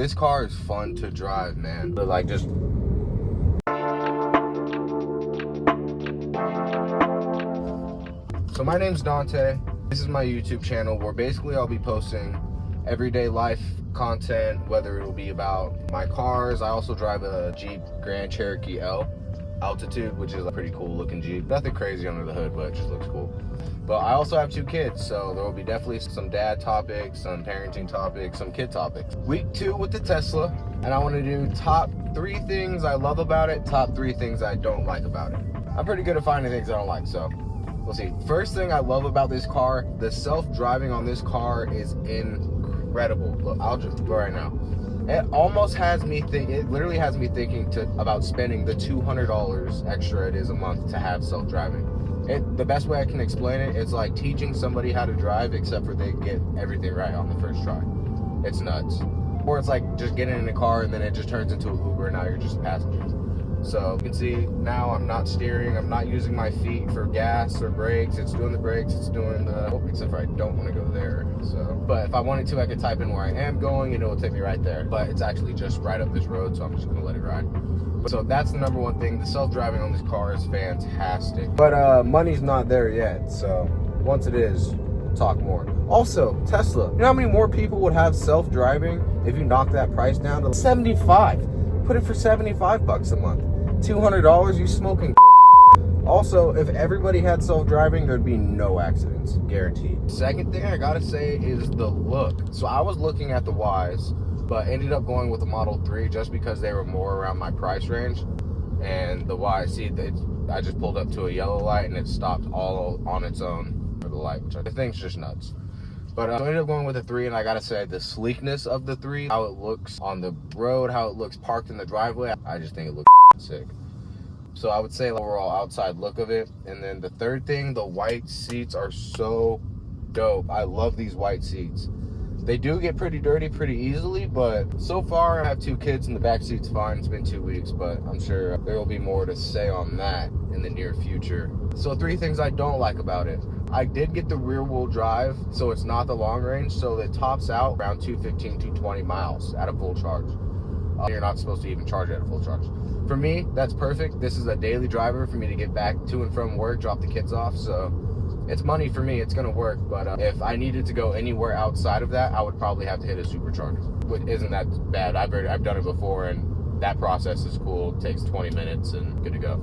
This car is fun to drive, man. But like just So my name's Dante. This is my YouTube channel where basically I'll be posting everyday life content, whether it'll be about my cars. I also drive a Jeep Grand Cherokee L Altitude, which is a pretty cool looking Jeep. Nothing crazy under the hood, but it just looks cool. But I also have 2 kids, so there will be definitely some dad topics, some parenting topics, some kid topics. Week 2 with the Tesla, and I want to do top 3 things I love about it, top 3 things I don't like about it. I'm pretty good at finding things I don't like, so we'll see. First thing I love about this car, the self-driving on this car is incredible. Look, I'll just go right now. It almost has me think. It literally has me thinking about spending the $200 extra it is a month to have self-driving. The best way I can explain it, it's like teaching somebody how to drive, except for they get everything right on the first try. It's nuts. Or it's like just getting in a car and then it just turns into an Uber and now you're just a passenger. So you can see now I'm not steering, I'm not using my feet for gas or brakes. It's doing the brakes, it's doing the, except for I don't want to go there. So, but if I wanted to, I could type in where I am going and it will take me right there. But it's actually just right up this road, so I'm just gonna let it ride. So that's the number 1 thing. The self-driving on this car is fantastic. But money's not there yet, so once it is, we'll talk more. Also, Tesla. You know how many more people would have self-driving if you knock that price down to 75? Put it for 75 bucks a month. $200, you smoking. Also, if everybody had self-driving, there'd be no accidents, guaranteed. Second thing I gotta say is the look. So I was looking at the Ys, but ended up going with the Model 3 just because they were more around my price range. And the Y, see, I just pulled up to a yellow light and it stopped all on its own for the light, which I think's just nuts. But I ended up going with the 3, and I gotta say the sleekness of the 3, how it looks on the road, how it looks parked in the driveway, I just think it looks sick. So I would say the overall outside look of it. And then the third thing, the white seats are so dope. I love these white seats. They do get pretty dirty pretty easily, but so far I have 2 kids and the back seat's fine. It's been 2 weeks, but I'm sure there will be more to say on that in the near future. So 3 things I don't like about it. I did get the rear wheel drive, so it's not the long range, so it tops out around 215, 220 miles at a full charge. You're not supposed to even charge it at a full charge. For me, that's perfect. This is a daily driver for me to get back to and from work, drop the kids off, so it's money for me. It's gonna work. But if I needed to go anywhere outside of that, I would probably have to hit a supercharger, which isn't that bad. I've done it before, and that process is cool. It takes 20 minutes and good to go.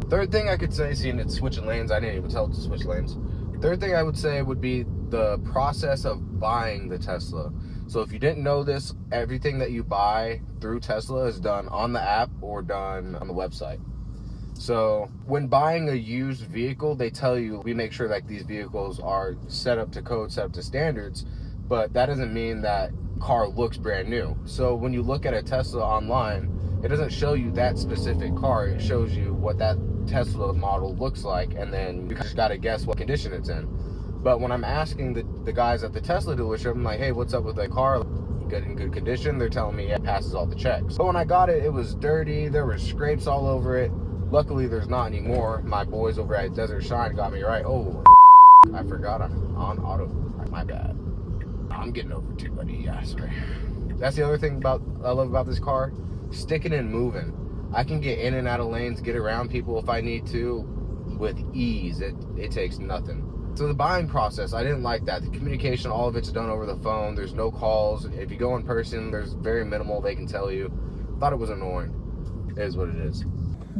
Third thing I could say, seeing it's switching lanes, I didn't even tell it to switch lanes. Third thing I would say would be the process of buying the Tesla. So if you didn't know this, everything that you buy through Tesla is done on the app or done on the website. So when buying a used vehicle, they tell you, we make sure that these vehicles are set up to code, set up to standards, but that doesn't mean that car looks brand new. So when you look at a Tesla online, it doesn't show you that specific car. It shows you what that Tesla model looks like, and then you just gotta guess what condition it's in. But when I'm asking the guys at the Tesla dealership, I'm like, hey, what's up with that car? Good in good condition? They're telling me it passes all the checks. But when I got it, it was dirty. There were scrapes all over it. Luckily, there's not anymore. My boys over at Desert Shine got me right. Oh, I forgot I'm on auto. My bad. I'm getting over too, buddy. Yeah, sorry. That's the other thing I love about this car. Sticking and moving. I can get in and out of lanes, get around people if I need to with ease. It takes nothing. So the buying process, I didn't like that. The communication, all of it's done over the phone. There's no calls. If you go in person, there's very minimal they can tell you. Thought it was annoying. It is what it is.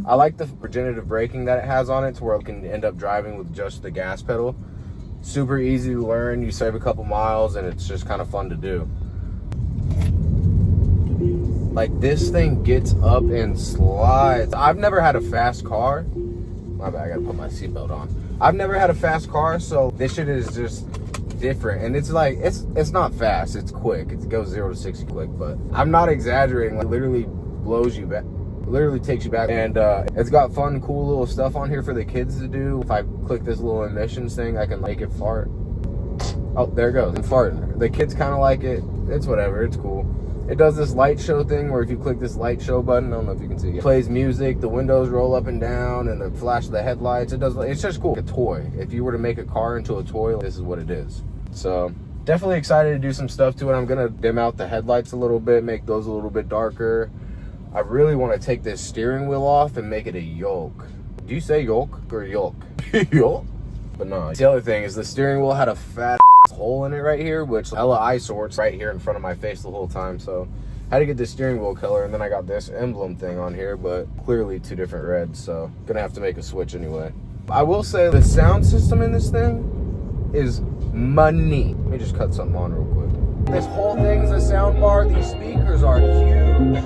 I like the regenerative braking that it has on it to where you can end up driving with just the gas pedal. Super easy to learn. You save a couple miles and it's just kind of fun to do. Like, this thing gets up and slides. I've never had a fast car. My bad, I gotta put my seatbelt on. I've never had a fast car, so this shit is just different. And it's like, it's not fast, it's quick. It goes 0 to 60 quick, but I'm not exaggerating. Like, literally blows you back. Literally takes you back. And it's got fun, cool little stuff on here for the kids to do. If I click this little emissions thing, I can make it fart. Oh, there it goes. I'm farting. The kids kind of like it. It's whatever, it's cool. It does this light show thing where if you click this light show button, I don't know if you can see it, plays music, the windows roll up and down, and the flash of the headlights. It's just cool. A toy. If you were to make a car into a toy, this is what it is. So definitely excited to do some stuff to it. I'm gonna dim out the headlights a little bit, make those a little bit darker. I really want to take this steering wheel off and make it a yoke. Do you say yoke or yolk? Yoke? But no. The other thing is the steering wheel had a fat hole in it right here, which hella eyesore right here in front of my face the whole time. So I had to get this steering wheel color, and then I got this emblem thing on here, but clearly two different reds. So gonna have to make a switch anyway. I will say the sound system in this thing is money. Let me just cut something on real quick. This whole thing's a sound bar. These speakers are huge.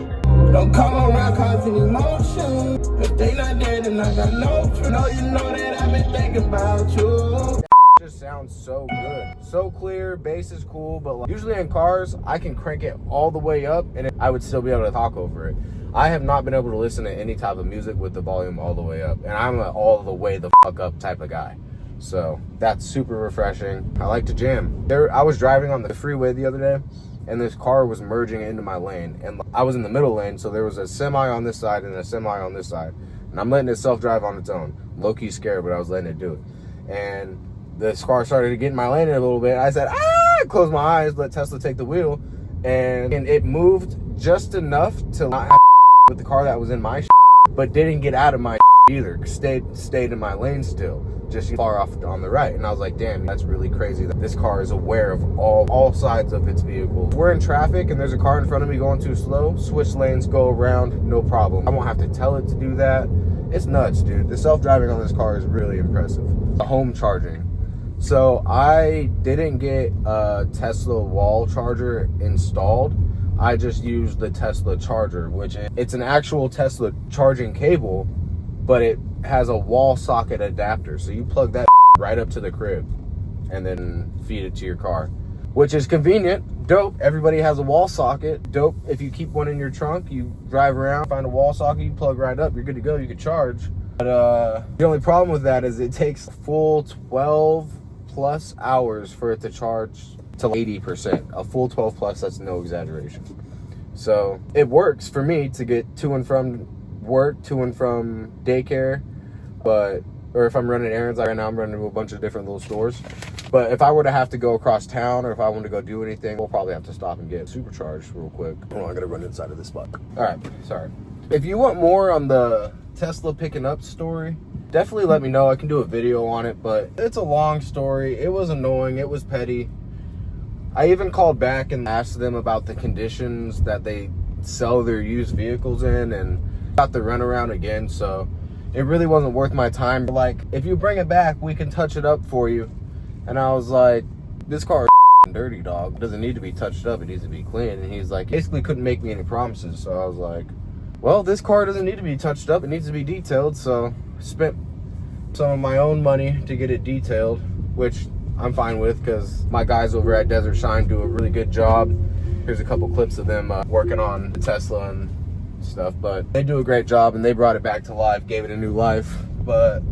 Don't come around causing emotion. If they not there, then I got no truth. No, you know that I've been thinking about you. Just sounds so good, so clear. Bass is cool, but like, usually in cars I can crank it all the way up and I would still be able to talk over it. I have not been able to listen to any type of music with the volume all the way up, and I'm an all the way the fuck up type of guy. So that's super refreshing. I like to jam. I was driving on the freeway the other day, and this car was merging into my lane, and I was in the middle lane, so there was a semi on this side and a semi on this side, and I'm letting it self-drive on its own. Low-key scared, but I was letting it do it. And this car started to get in my lane a little bit. I said, close my eyes, let Tesla take the wheel, and it moved just enough to not have with the car that was in my but didn't get out of my either. Stayed in my lane still, just far off on the right. And I was like, damn, that's really crazy that this car is aware of all sides of its vehicle. We're in traffic and there's a car in front of me going too slow, switch lanes, go around, no problem. I won't have to tell it to do that. It's nuts, dude. The self-driving on this car is really impressive. The home charging. So I didn't get a Tesla wall charger installed. I just used the Tesla charger, which it's an actual Tesla charging cable, but it has a wall socket adapter. So you plug that right up to the crib and then feed it to your car, which is convenient, dope. Everybody has a wall socket, dope. If you keep one in your trunk, you drive around, find a wall socket, you plug right up, you're good to go, you can charge. But the only problem with that is it takes a full 12 plus hours for it to charge to 80%. A full 12 plus, that's no exaggeration. So it works for me to get to and from work, to and from daycare, or if I'm running errands, like right now I'm running to a bunch of different little stores. But if I were to have to go across town, or if I want to go do anything, we'll probably have to stop and get supercharged real quick. Oh, I gotta run inside of this spot. All right, sorry. If you want more on the Tesla picking up story, definitely let me know. I can do a video on it, but it's a long story. It was annoying. It was petty. I even called back and asked them about the conditions that they sell their used vehicles in, and got the runaround again. So it really wasn't worth my time. Like, if you bring it back, we can touch it up for you. And I was like, this car is dirty, dog. It doesn't need to be touched up. It needs to be clean. And he's like, basically couldn't make me any promises. So I was like, well, this car doesn't need to be touched up. It needs to be detailed. So I spent some of my own money to get it detailed, which I'm fine with because my guys over at Desert Shine do a really good job. Here's a couple clips of them working on the Tesla and stuff, but they do a great job and they brought it back to life, gave it a new life. But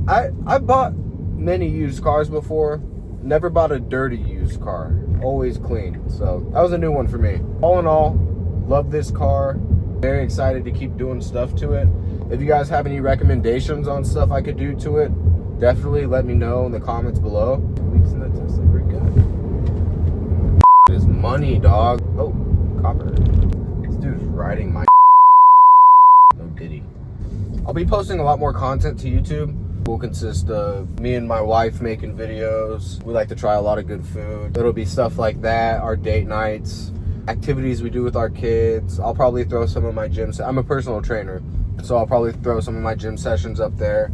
I bought many used cars before, never bought a dirty used car, always clean. So that was a new one for me. All in all, love this car, very excited to keep doing stuff to it. If you guys have any recommendations on stuff I could do to it, definitely let me know in the comments below. 2 weeks in the Tesla, pretty good. This money, dog. Oh, copper. This dude's riding my no diddy. I'll be posting a lot more content to YouTube. Will consist of me and my wife making videos. We like to try a lot of good food. It'll be stuff like that, our date nights, activities we do with our kids. I'll probably throw some of my gym. I'm a personal trainer, so I'll probably throw some of my gym sessions up there.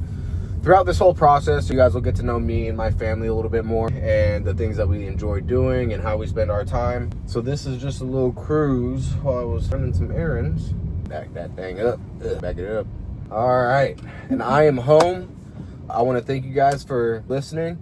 Throughout this whole process, you guys will get to know me and my family a little bit more, and the things that we enjoy doing and how we spend our time. So this is just a little cruise while I was running some errands. Back that thing up, back it up. All right, and I am home. I want to thank you guys for listening.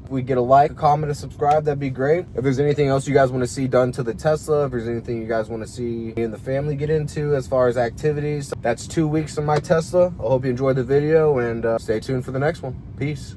If we get a like, a comment, a subscribe, that'd be great. If there's anything else you guys want to see done to the Tesla, if there's anything you guys want to see me and the family get into as far as activities, that's 2 weeks of my Tesla. I hope you enjoyed the video, and stay tuned for the next one. Peace.